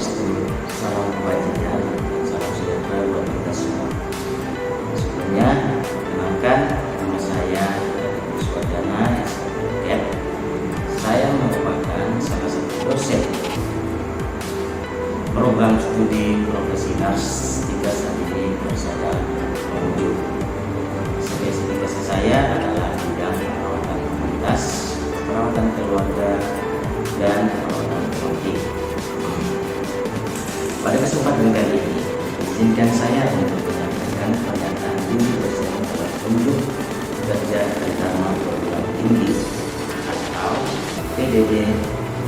Swastiastu, salam kebajikan, dan salam sejahtera buat kita semua. Sebelumnya, perkenalkan, nama saya Wiswardana SPPK. Saya merupakan salah satu dosen program studi profesi nars 3 Santri Persada Mamuju. Spesifikasi saya adalah bidang perawatan komunitas, perawatan keluarga, dan perawatan pendidik. Pada kesempatan kali ini, izinkan saya untuk menyampaikan pernyataan diri dosen petunjuk kerja Dharma Perguruan Tinggi atau PDD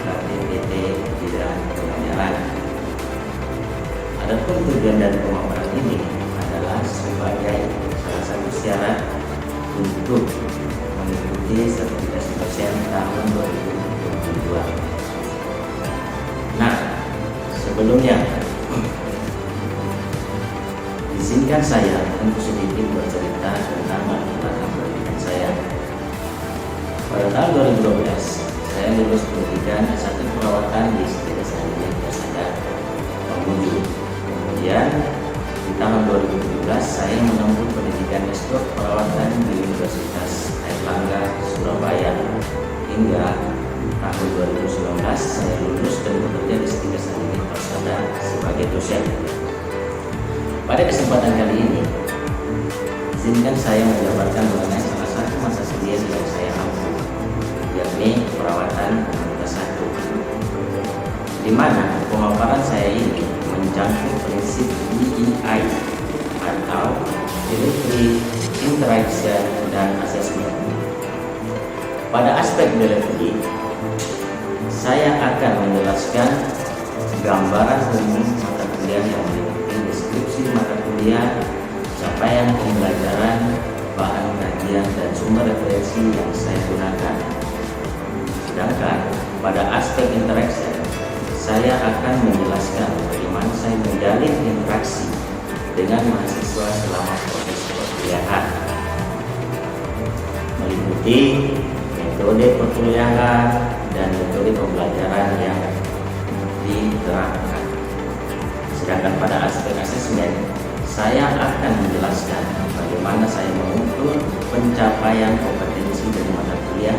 KTPT bidang pengajaran. Adapun tujuan dan pemaparan ini adalah sebagai salah satu syarat untuk mengikuti sertifikasi dosen tahun 2022. Nah, sebelumnya izinkan saya untuk sedikit bercerita tentang latar pendidikan saya. Pada tahun 2012, saya lulus pendidikan S1 perawatan di Setia Sandi Persada Mamuju. Kemudian di tahun 2017 saya menempuh pendidikan S2 perawatan di Universitas Airlangga Surabaya hingga tahun 2019 saya lulus dan bekerja di Setia Sandi Persada sebagai dosen. Pada kesempatan kali ini, izinkan saya menjabarkan mengenai salah satu mata kuliah yang saya ampuh, yakni perawatan komunitas 1, di mana pemaparan saya ini mencakup prinsip DEI atau Delivery, Interaction, dan Assessment. Pada aspek delivery, saya akan menjelaskan gambaran umum mata kuliah yang meliputi deskripsi mata kuliah, capaian pembelajaran, bahan kajian, dan sumber referensi yang saya gunakan. Sedangkan pada aspek interaction, saya akan menjelaskan bagaimana saya menjalin interaksi dengan mahasiswa selama proses perkuliahan, meliputi metode perkuliahan dan metode pembelajaran yang diterapkan. Sedangkan pada aspek asesmen, saya akan menjelaskan bagaimana saya mengukur pencapaian kompetensi dari mata kuliah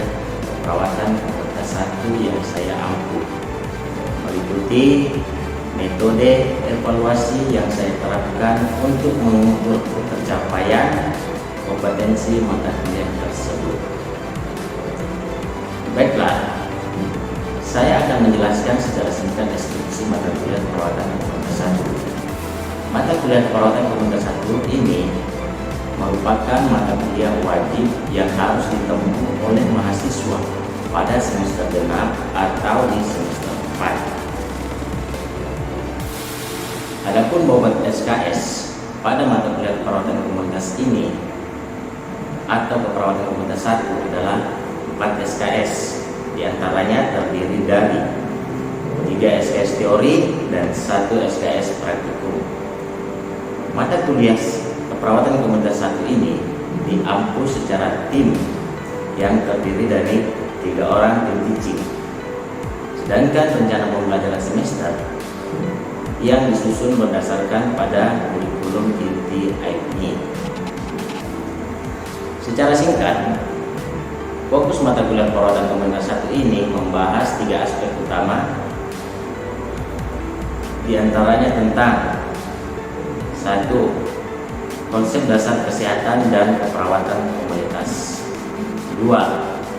perawatan komunitas 1 yang saya ampuh, meliputi metode evaluasi yang saya terapkan untuk mengukur pencapaian kompetensi mata kuliah tersebut. Baiklah, saya akan menjelaskan secara singkat deskripsi mata kuliah perawatan komunitas 1. Mata kuliah perawatan komunitas 1 ini merupakan mata kuliah wajib yang harus ditempuh oleh mahasiswa pada semester genap atau di semester 4. Adapun bobot SKS pada mata kuliah perawatan komunitas ini atau keperawatan komunitas 1 adalah 4 SKS, diantaranya terdiri dari 3 SKS teori dan 1 SKS praktikum. Mata kuliah keperawatan komunitas 1 ini diampuh secara tim yang terdiri dari 3 orang tim teaching. Sedangkan rencana pembelajaran semester yang disusun berdasarkan pada kurikulum inti AIPNI. Secara singkat, fokus mata kuliah perawatan komunitas 1 ini membahas 3 aspek utama, diantaranya tentang 1. Konsep dasar kesehatan dan keperawatan komunitas. 2.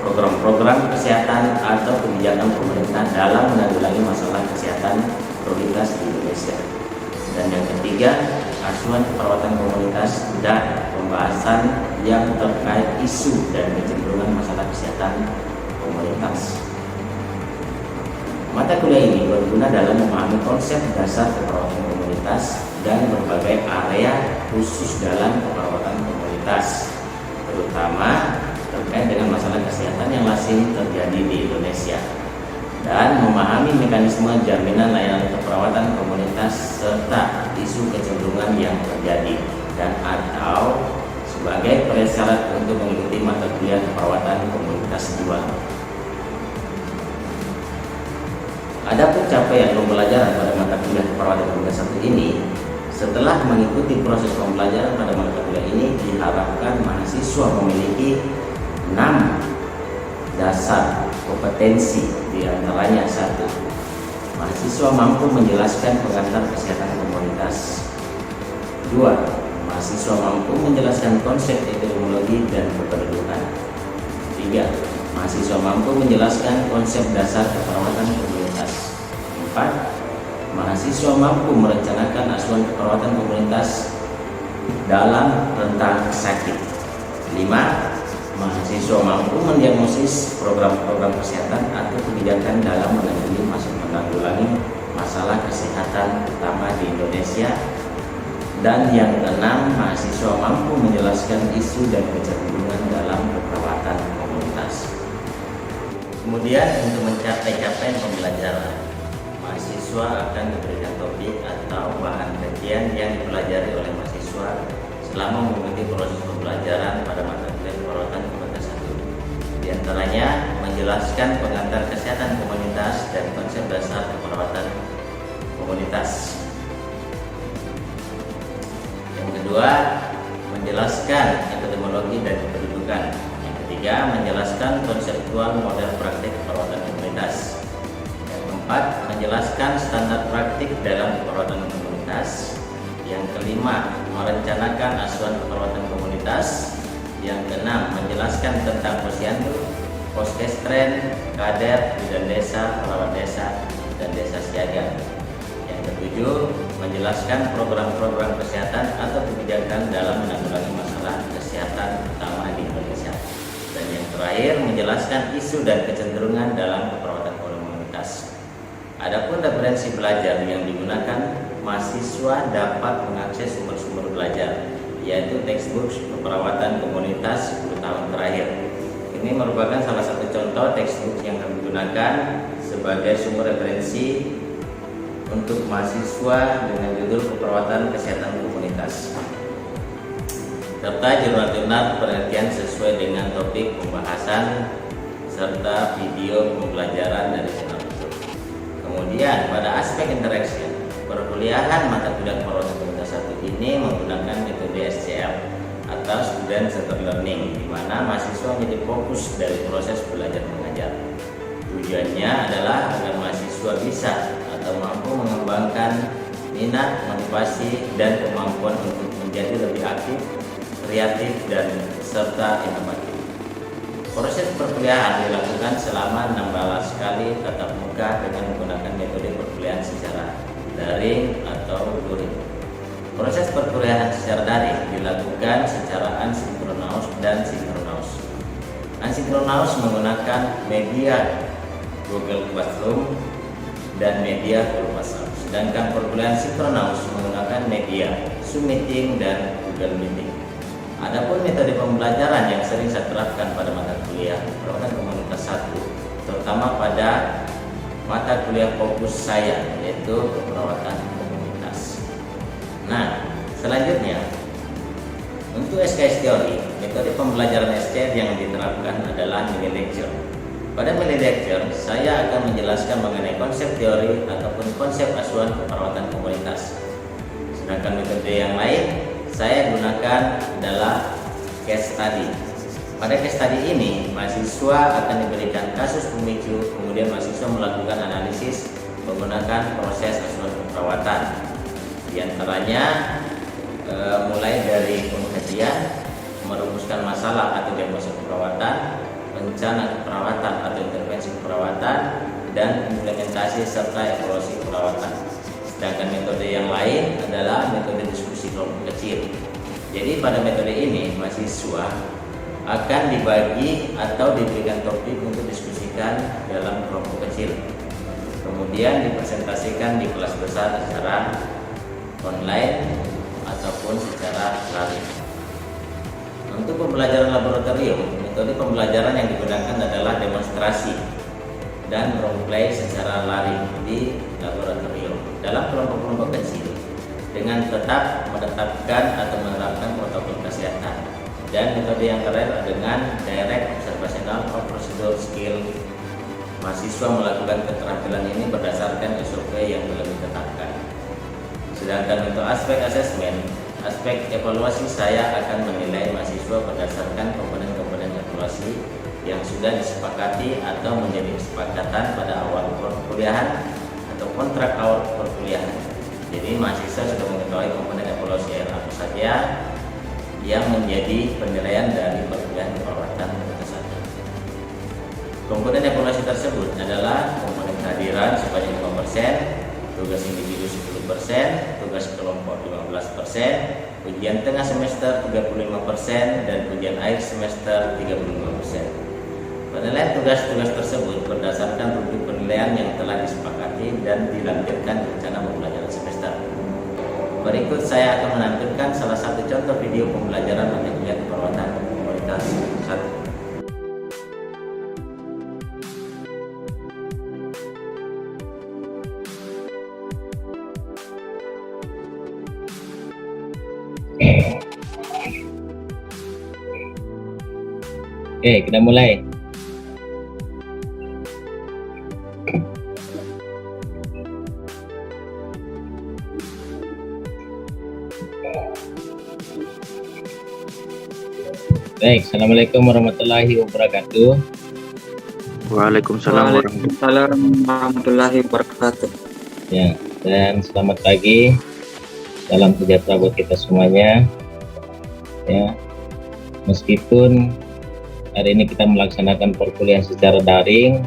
Program-program kesehatan atau kebijakan pemerintah dalam menanggulangi masalah kesehatan prioritas di Indonesia. Dan yang ketiga, asuhan keperawatan komunitas dan pembahasan yang terkait isu dan kecenderungan masalah kesehatan komunitas. Mata kuliah ini berguna dalam memahami konsep dasar keperawatan komunitas dan berbagai area khusus dalam keperawatan komunitas, terutama terkait dengan masalah kesehatan yang masih terjadi di Indonesia, dan memahami mekanisme jaminan layanan keperawatan komunitas serta isu kecenderungan yang terjadi dan atau sebagai prasyarat untuk mengikuti mata kuliah keperawatan komunitas 2. Adapun capaian pembelajaran pada mata kuliah keperawatan komunitas 1 ini, setelah mengikuti proses pembelajaran pada mata kuliah ini, diharapkan mahasiswa memiliki 6 dasar kompetensi, diantaranya 1. Mahasiswa mampu menjelaskan pengantar kesehatan komunitas. 2. Mahasiswa mampu menjelaskan konsep epidemiologi dan kependudukan. 3. Mahasiswa mampu menjelaskan konsep dasar keperawatan komunitas. 4. Mahasiswa mampu merencanakan asuhan keperawatan komunitas dalam rentang sakit. 5. Mahasiswa mampu mendiagnosis program-program kesehatan atau kebijakan dalam menanggulangi masalah kesehatan utama di Indonesia. Dan yang keenam, mahasiswa mampu menjelaskan isu dan kecenderungan dalam keperawatan komunitas. Kemudian untuk mencapai capaian pembelajaran, mahasiswa akan diberikan topik atau bahan kajian yang dipelajari oleh mahasiswa selama mengikuti proses pembelajaran pada mata kuliah keperawatan komunitas 1. Di antaranya menjelaskan pengantar kesehatan komunitas dan konsep dasar keperawatan komunitas. Yang kedua, menjelaskan epidemiologi dan kependudukan. Yang ketiga, menjelaskan konseptual model praktik keperawatan komunitas. Yang keempat, menjelaskan standar praktik dalam keperawatan komunitas. Yang kelima, merencanakan asuhan keperawatan komunitas. Yang keenam, menjelaskan tentang posyandu, poskestren, kader, bidan desa, perawat desa, dan desa siaga. Yang ketujuh, menjelaskan program-program kesehatan atau kebijakan dalam menanggulangi masalah kesehatan utama di Indonesia. Dan yang terakhir, menjelaskan isu dan kecenderungan dalam keperawatan komunitas. Adapun referensi belajar yang digunakan, mahasiswa dapat mengakses sumber-sumber belajar, yaitu textbook keperawatan komunitas 10 tahun terakhir. Ini merupakan salah satu contoh textbook yang kami gunakan sebagai sumber referensi untuk mahasiswa dengan judul keperawatan kesehatan komunitas, serta jurnal-jurnal penelitian sesuai dengan topik pembahasan serta video pembelajaran dari channel YouTube. Kemudian pada aspek interaction, perkuliahan mata kuliah keperawatan komunitas 1 ini menggunakan metode SCL atau Student Centered Learning, di mana mahasiswa menjadi fokus dari proses belajar mengajar. Tujuannya adalah agar mahasiswa bisa atau mampu mengembangkan minat, motivasi, dan kemampuan untuk menjadi lebih aktif, kreatif, dan serta inovatif. Proses perkuliahan dilakukan selama 16 kali tatap muka dengan menggunakan metode perkuliahan secara daring atau luring. Proses perkuliahan secara daring dilakukan secara asinkronus dan sinkronus. Asinkronus menggunakan media Google Classroom dan media WhatsApp, sedangkan perkuliahan sinkronus menggunakan media Zoom Meeting dan Google Meeting. Adapun metode pembelajaran yang sering saya terapkan pada mata kuliah keperawatan komunitas 1, terutama pada mata kuliah fokus saya, yaitu keperawatan komunitas. Nah, selanjutnya untuk SKS teori, metode pembelajaran SKS yang diterapkan adalah mini lecture. Pada mini lecture, saya akan menjelaskan mengenai konsep teori ataupun konsep asuhan keperawatan komunitas. Sedangkan metode yang lain saya gunakan adalah case study. Pada case study ini, mahasiswa akan diberikan kasus pemicu, kemudian mahasiswa melakukan analisis menggunakan proses asuhan keperawatan. Di antaranya mulai dari pengkajian, merumuskan masalah atau diagnosis keperawatan, rencana keperawatan atau intervensi keperawatan, dan implementasi serta evaluasi keperawatan. Sedangkan metode yang lain adalah metode diskusi kelompok kecil. Jadi pada metode ini mahasiswa akan dibagi atau diberikan topik untuk diskusikan dalam kelompok kecil, kemudian dipresentasikan di kelas besar secara online ataupun secara daring. Untuk pembelajaran laboratorium, metode pembelajaran yang digunakan adalah demonstrasi dan role-play secara daring di laboratorium dalam kelompok-kelompok kecil dengan tetap menetapkan atau menerapkan protokol kesehatan. Dan metode yang terakhir dengan direct observational or procedural skill mahasiswa melakukan keterampilan ini berdasarkan SOP yang telah ditetapkan. Sedangkan untuk aspek asesmen, aspek evaluasi saya akan menilai mahasiswa berdasarkan komponen-komponen evaluasi yang sudah disepakati atau menjadi kesepakatan pada awal perkuliahan atau kontrak awal perkuliahan. Jadi mahasiswa sudah mengetahui komponen evaluasi apa saja yang menjadi penilaian dari perkuliahan keperawatan pada saat itu. Komponen evaluasi tersebut adalah komponen kehadiran sebanyak 5%, tugas individu 10%, tugas kelompok 15%, ujian tengah semester 35%, dan ujian akhir semester 35%. Penilaian tugas-tugas tersebut berdasarkan rubrik penilaian yang telah disepakati dan dilampirkan rencana pembelajaran semester. Berikut saya akan menampilkan salah satu contoh video pembelajaran mata kuliah keperawatan komoditas 1. Oke, kita mulai. Baik, Assalamualaikum warahmatullahi wabarakatuh. Waalaikumsalam warahmatullahi wabarakatuh. Ya, dan selamat pagi. Salam sejahtera buat kita semuanya. Ya, meskipun hari ini kita melaksanakan perkuliahan secara daring,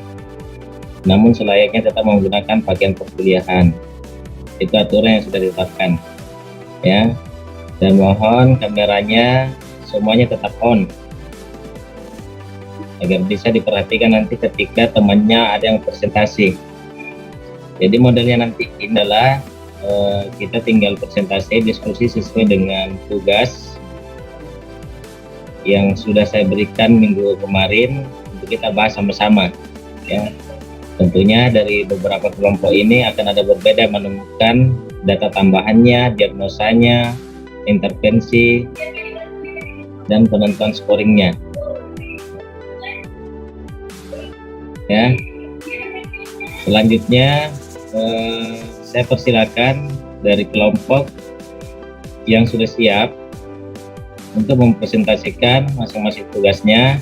namun selayaknya tetap menggunakan pakaian perkuliahan. Itu aturan yang sudah ditetapkan. Ya, dan mohon kameranya semuanya tetap on agar bisa diperhatikan nanti ketika temannya ada yang presentasi. Jadi modelnya nanti adalah kita tinggal presentasi diskusi sesuai dengan tugas yang sudah saya berikan minggu kemarin untuk kita bahas sama-sama. Ya, tentunya dari beberapa kelompok ini akan ada berbeda menemukan data tambahannya, diagnosanya, intervensi, dan penentuan scoringnya. Ya, selanjutnya saya persilakan dari kelompok yang sudah siap untuk mempresentasikan masing-masing tugasnya.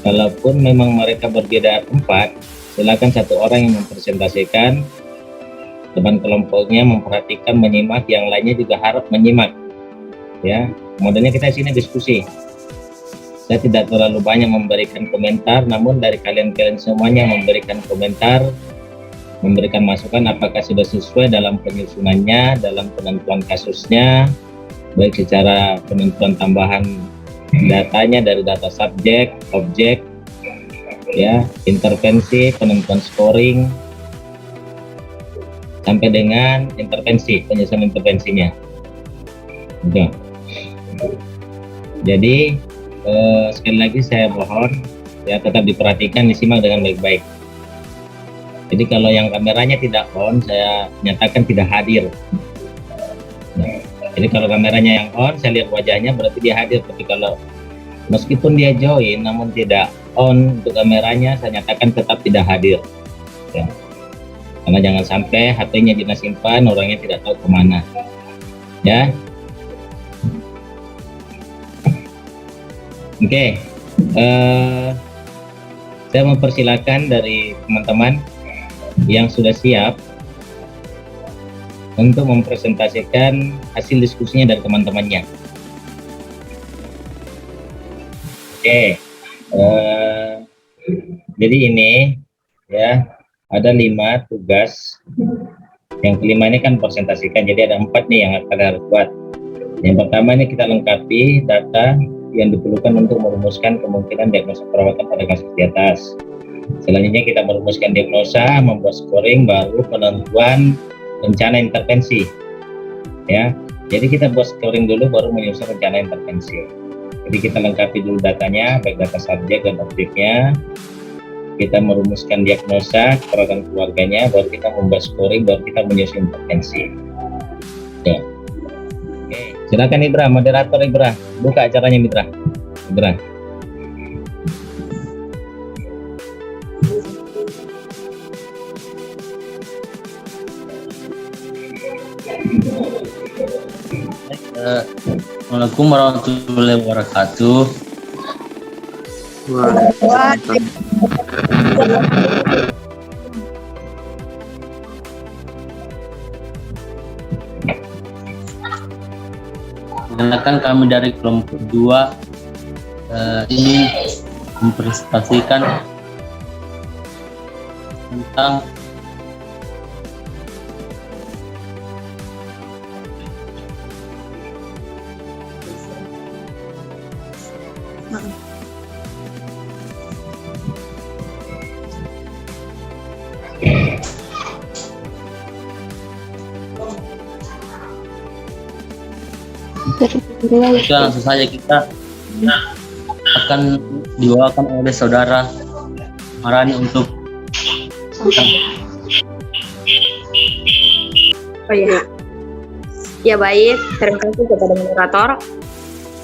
Kalaupun memang mereka berbeda tempat, silakan satu orang yang mempresentasikan, teman kelompoknya memperhatikan, menyimak, yang lainnya juga harap menyimak. Ya, modelnya kita sini diskusi. Saya tidak terlalu banyak memberikan komentar, namun dari kalian-kalian semuanya memberikan komentar, memberikan masukan apakah sudah sesuai dalam penyusunannya, dalam penentuan kasusnya, baik secara penentuan tambahan datanya dari data subjek, objek, ya, intervensi, penentuan scoring, sampai dengan intervensi, penyusunan intervensinya. Gitu. Jadi sekali lagi saya mohon ya tetap diperhatikan, disimak dengan baik-baik. Jadi kalau yang kameranya tidak on, saya nyatakan tidak hadir. Nah, jadi kalau kameranya yang on, saya lihat wajahnya berarti dia hadir. Tapi kalau meskipun dia join namun tidak on untuk kameranya, saya nyatakan tetap tidak hadir. Ya. Karena jangan sampai HP-nya disimpan, orangnya tidak tahu kemana. Ya. Oke. Saya mempersilakan dari teman-teman yang sudah siap untuk mempresentasikan hasil diskusinya dari teman-temannya. Oke, jadi ini ya ada 5 tugas. Yang kelima ini kan presentasikan, jadi ada 4 nih yang akan harus buat. Yang pertama ini kita lengkapi data yang diperlukan untuk merumuskan kemungkinan diagnosa perawatan pada kasus di atas. Selanjutnya kita merumuskan diagnosa, membuat scoring, baru penentuan rencana intervensi. Ya, jadi kita buat scoring dulu, baru menyusun rencana intervensi. Jadi kita lengkapi dulu datanya, baik data subjek dan objeknya. Kita merumuskan diagnosa perawatan keluarganya, baru kita membuat scoring, baru kita menyusun intervensi. Ya. Oke, silakan Ibra, moderator Ibra, buka acaranya Mitra. Ibra. Assalamualaikum warahmatullahi wabarakatuh. Waalaikumsalam. Perkenalkan kami dari kelompok 2 ini mempresentasikan tentang Oke, langsung saja kita akan dibawakan oleh saudara Marani untuk Oh iya. Ya baik, terima kasih kepada moderator.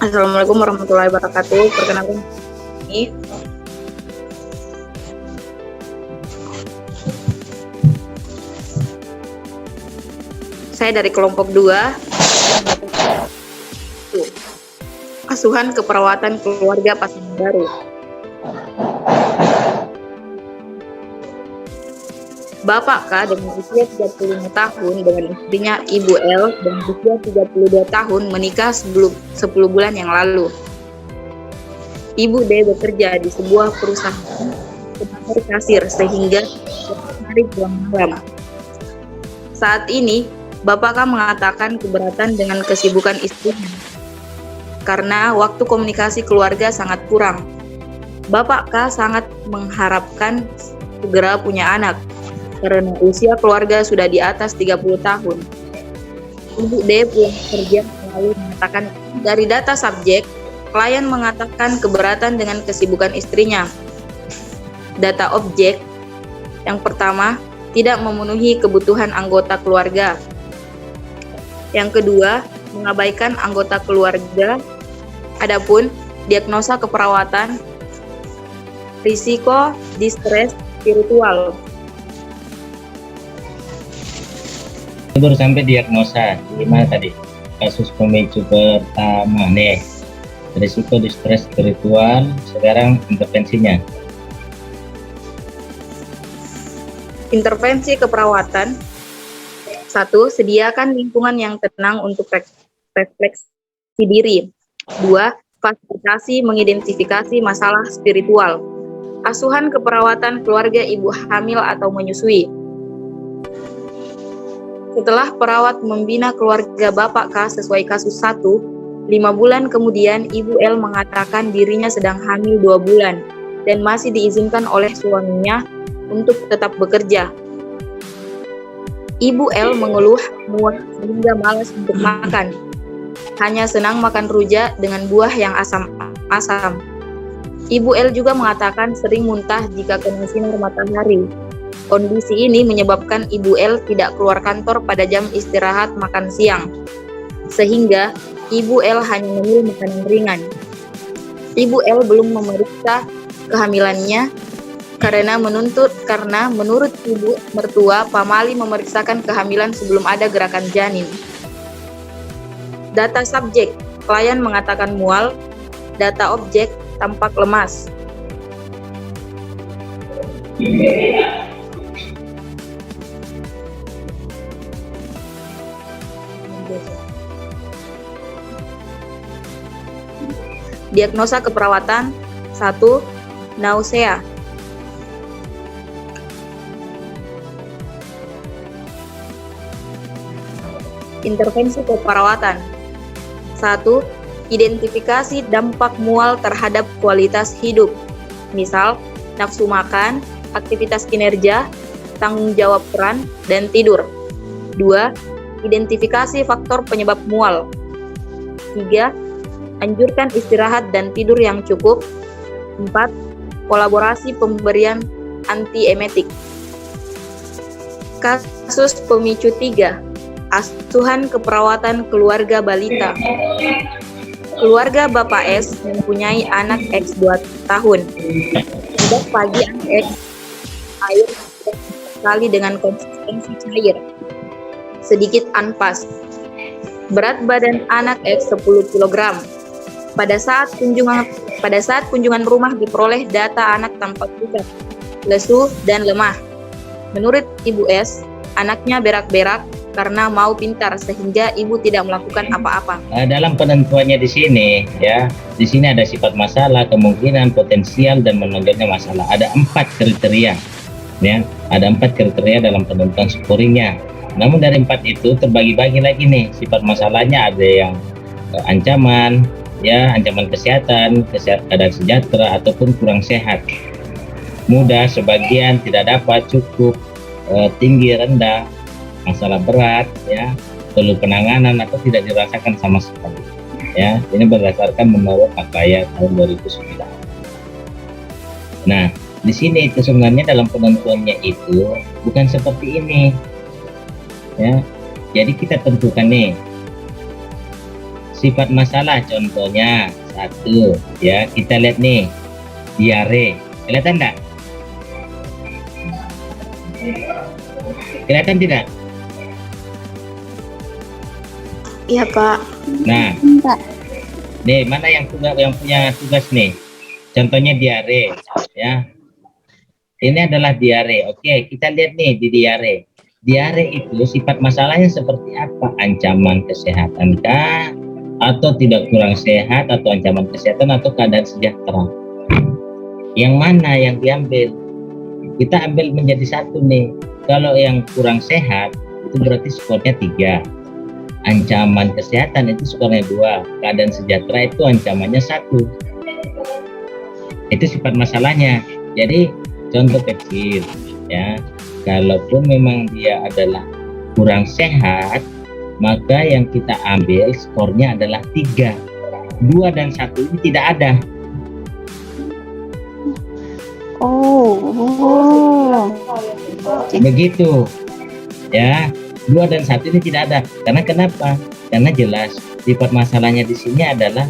Assalamualaikum warahmatullahi wabarakatuh. Perkenalkan ini. Saya dari kelompok 2. Asuhan keperawatan keluarga pasangan baru. Bapak K dengan usia 35 tahun dengan istrinya Ibu L dengan usia 32 tahun menikah 10 bulan yang lalu. Ibu D bekerja di sebuah perusahaan sebagai kasir sehingga hari pulang malam. Saat ini, Bapak K mengatakan keberatan dengan kesibukan istrinya karena waktu komunikasi keluarga sangat kurang. Bapak K sangat mengharapkan segera punya anak karena usia keluarga sudah di atas 30 tahun. Ibu D pulang kerja lalu mengatakan dari data subjek, klien mengatakan keberatan dengan kesibukan istrinya. Data objek, yang pertama, tidak memenuhi kebutuhan anggota keluarga. Yang kedua, mengabaikan anggota keluarga. Adapun diagnosa keperawatan, risiko distres spiritual. baru sampai diagnosa di mana tadi kasus pemicu pertama nih, risiko distres spiritual. Sekarang intervensinya. Intervensi keperawatan. 1. Sediakan lingkungan yang tenang untuk refleksi diri. 2. Fasilitasi mengidentifikasi masalah spiritual. Asuhan keperawatan keluarga ibu hamil atau menyusui. Setelah perawat membina keluarga Bapak K sesuai kasus 1, 5 bulan kemudian Ibu L mengatakan dirinya sedang hamil 2 bulan dan masih diizinkan oleh suaminya untuk tetap bekerja. Ibu L mengeluh mual sehingga malas untuk makan. Hanya senang makan rujak dengan buah yang asam-asam. Ibu L juga mengatakan sering muntah jika kena sinar matahari. Kondisi ini menyebabkan Ibu L tidak keluar kantor pada jam istirahat makan siang, sehingga Ibu L hanya memilih makanan ringan. Ibu L belum memeriksa kehamilannya karena menurut ibu mertua pamali memeriksakan kehamilan sebelum ada gerakan janin. Data subjek, klien mengatakan mual. Data objek, tampak lemas. Diagnosa keperawatan. 1. Nausea. Intervensi keperawatan. 1. Identifikasi dampak mual terhadap kualitas hidup. Misal, nafsu makan, aktivitas kinerja, tanggung jawab peran, dan tidur. 2. Identifikasi faktor penyebab mual. 3. Anjurkan istirahat dan tidur yang cukup. 4. Kolaborasi pemberian antiemetik. Kasus pemicu 3. Asuhan keperawatan keluarga balita. Keluarga Bapak S mempunyai anak X 2 tahun. Sejak pagi anak X air sekali dengan konsistensi cair, sedikit ampas. Berat badan anak X 10 kg. Pada saat kunjungan rumah diperoleh data anak tampak pucat, lesu, dan lemah. Menurut Ibu S, anaknya berak-berak karena mau pintar sehingga ibu tidak melakukan apa-apa. Dalam penentuannya di sini, ya, di sini ada sifat masalah, kemungkinan, potensial, dan menonjolnya masalah. Ada 4 kriteria, ya, ada 4 kriteria dalam penentuan scoringnya. Namun dari 4 itu terbagi-bagi lagi nih sifat masalahnya, ada yang ancaman, ya, ancaman kesehatan, keadaan sejahtera, ataupun kurang sehat. Mudah, sebagian, tidak dapat, cukup, tinggi, rendah, masalah berat, ya, perlu penanganan, atau tidak dirasakan sama sekali. Ya, ini berdasarkan menurut Pakaya tahun 2009. Nah, di sini itu sebenarnya dalam penentuannya itu bukan seperti ini. Ya, jadi kita tentukan nih sifat masalah, contohnya 1, ya, kita lihat nih, diare, kelihatan enggak? Kelihatan tidak? Iya, Pak. Nah, nih mana yang punya tugas nih? Contohnya diare, ya. Ini adalah diare. Oke, kita lihat nih di diare. Diare itu sifat masalahnya seperti apa? Ancaman kesehatan kah? Atau tidak kurang sehat, atau ancaman kesehatan, atau keadaan sejahtera? Yang mana yang diambil? Kita ambil menjadi satu nih. Kalau yang kurang sehat itu berarti skornya 3. Ancaman kesehatan itu skornya 2, keadaan sejahtera itu ancamannya 1. Itu sifat masalahnya. Jadi contoh kecil, ya, kalaupun memang dia adalah kurang sehat, maka yang kita ambil skornya adalah 3. 2 dan 1 ini tidak ada. Begitu, ya. 2 dan 1 ini tidak ada. Karena kenapa? Karena jelas sifat masalahnya di sini adalah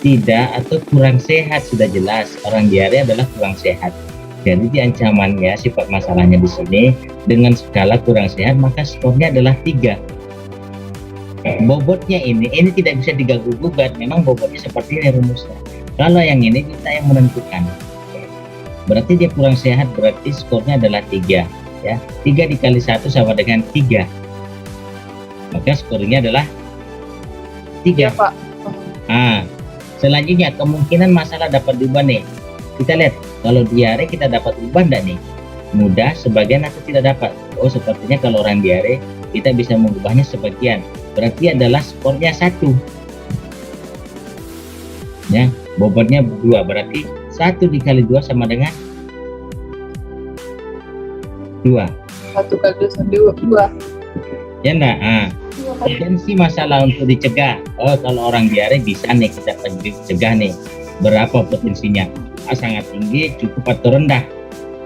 tidak atau kurang sehat, sudah jelas. Orang diare adalah kurang sehat. Jadi di ancamannya sifat masalahnya di sini dengan skala kurang sehat, maka skornya adalah 3. Bobotnya ini tidak bisa diganggu-gugat. Memang bobotnya seperti ini rumusnya. Kalau yang ini kita yang menentukan. Berarti dia kurang sehat, berarti skornya adalah 3. Ya, 3 dikali 1 sama dengan 3. Maka skornya adalah 3. Iya, Pak. Nah, selanjutnya kemungkinan masalah dapat diubah nih. Kita lihat, kalau diare kita dapat ubah enggak nih? Mudah, sebagian, atau tidak dapat? Oh, sepertinya kalau orang diare kita bisa mengubahnya sebagian. Berarti adalah skornya 1. Ya, bobotnya 2, berarti 1 dikali 2 sama dengan 2. 1 kali 2. Ya enggak? Nah, potensi masalah untuk dicegah. Oh, kalau orang diare bisa nih kita cegah nih. Berapa potensinya? Sangat tinggi, cukup, atau rendah?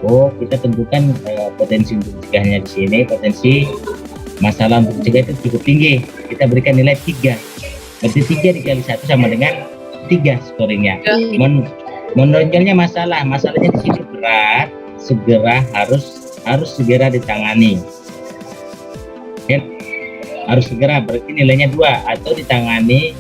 Oh, kita tentukan potensi untuk dicegahnya di sini. Potensi masalah untuk dicegah itu cukup tinggi. Kita berikan nilai 3. Berarti 3 dikali 1 sama dengan 3 scoringnya. Menonjolnya masalahnya di sini berat, segera harus segera ditangani. Ya, harus segera, berarti nilainya 2, atau ditangani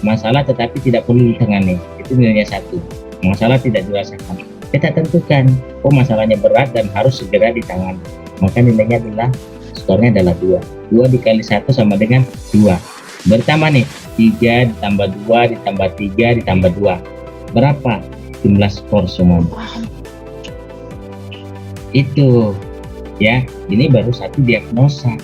masalah tetapi tidak perlu ditangani, itu nilainya 1. Masalah tidak dirasakan, kita tentukan, oh masalahnya berat dan harus segera ditangani, maka nilainya adalah skornya adalah 2. 2 dikali 1 sama dengan 2. Bertambah nih, 3 ditambah 2 ditambah 3 ditambah 2, berapa jumlah skor semua? Itu, ya, ini baru 1 diagnosa.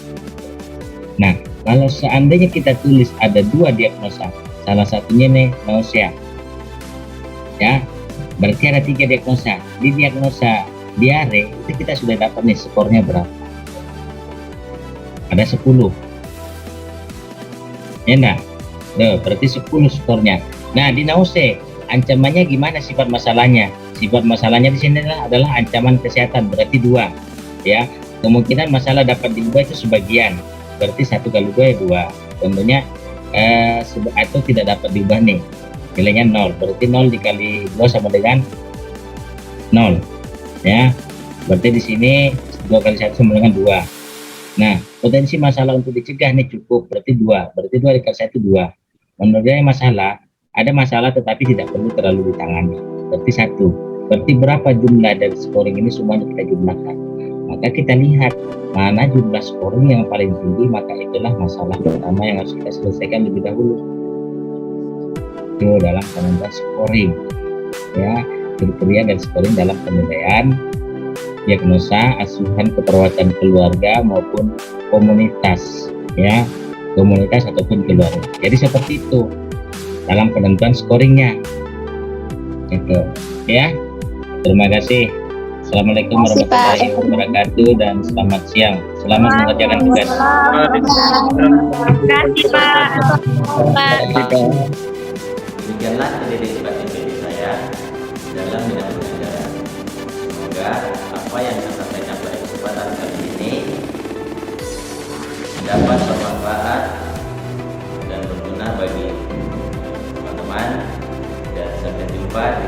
Nah, kalau seandainya kita tulis ada 2 diagnosa, salah satunya nih nausea, ya, berarti ada 3 diagnosa. Di diagnosa diare itu kita sudah dapat nih skornya berapa? Ada 10. Ya enggak? Loh, berarti 10 skornya. Nah, di nausea ancamannya gimana sifat masalahnya? Sifat masalahnya di sini adalah ancaman kesehatan, berarti 2. Ya, kemungkinan masalah dapat diubah itu sebagian. Berarti 1 kali 2 ya 2. Contohnya atau tidak dapat diubah nih, nilainya 0. Berarti 0 dikali 2 sama dengan 0. Ya, berarti di sini 2 kali 1 sama dengan 2. Nah, potensi masalah untuk dicegah nih cukup, berarti dua dikali satu dua. Menurut saya ada masalah tetapi tidak perlu terlalu ditangani, berarti satu. Berarti berapa jumlah dari scoring ini semuanya kita jumlahkan, maka kita lihat mana jumlah scoring yang paling tinggi, maka itulah masalah pertama yang harus kita selesaikan lebih dahulu. Itu dalam penentuan scoring, ya, kriteria dan scoring dalam penilaian diagnosa asuhan keperawatan keluarga maupun komunitas, ya, komunitas ataupun keluarga. Jadi seperti itu dalam penentuan scoringnya, itu, ya. Terima kasih. Assalamualaikum warahmatullahi wabarakatuh dan selamat siang. Selamat mengerjakan tugas. Terima kasih, Pak. Demikianlah edukasi saya dalam bidang pengajaran. Semoga apa yang saya sampaikan pada kesempatan kali ini dapat bermanfaat dan berguna bagi teman-teman, dan sampai jumpa di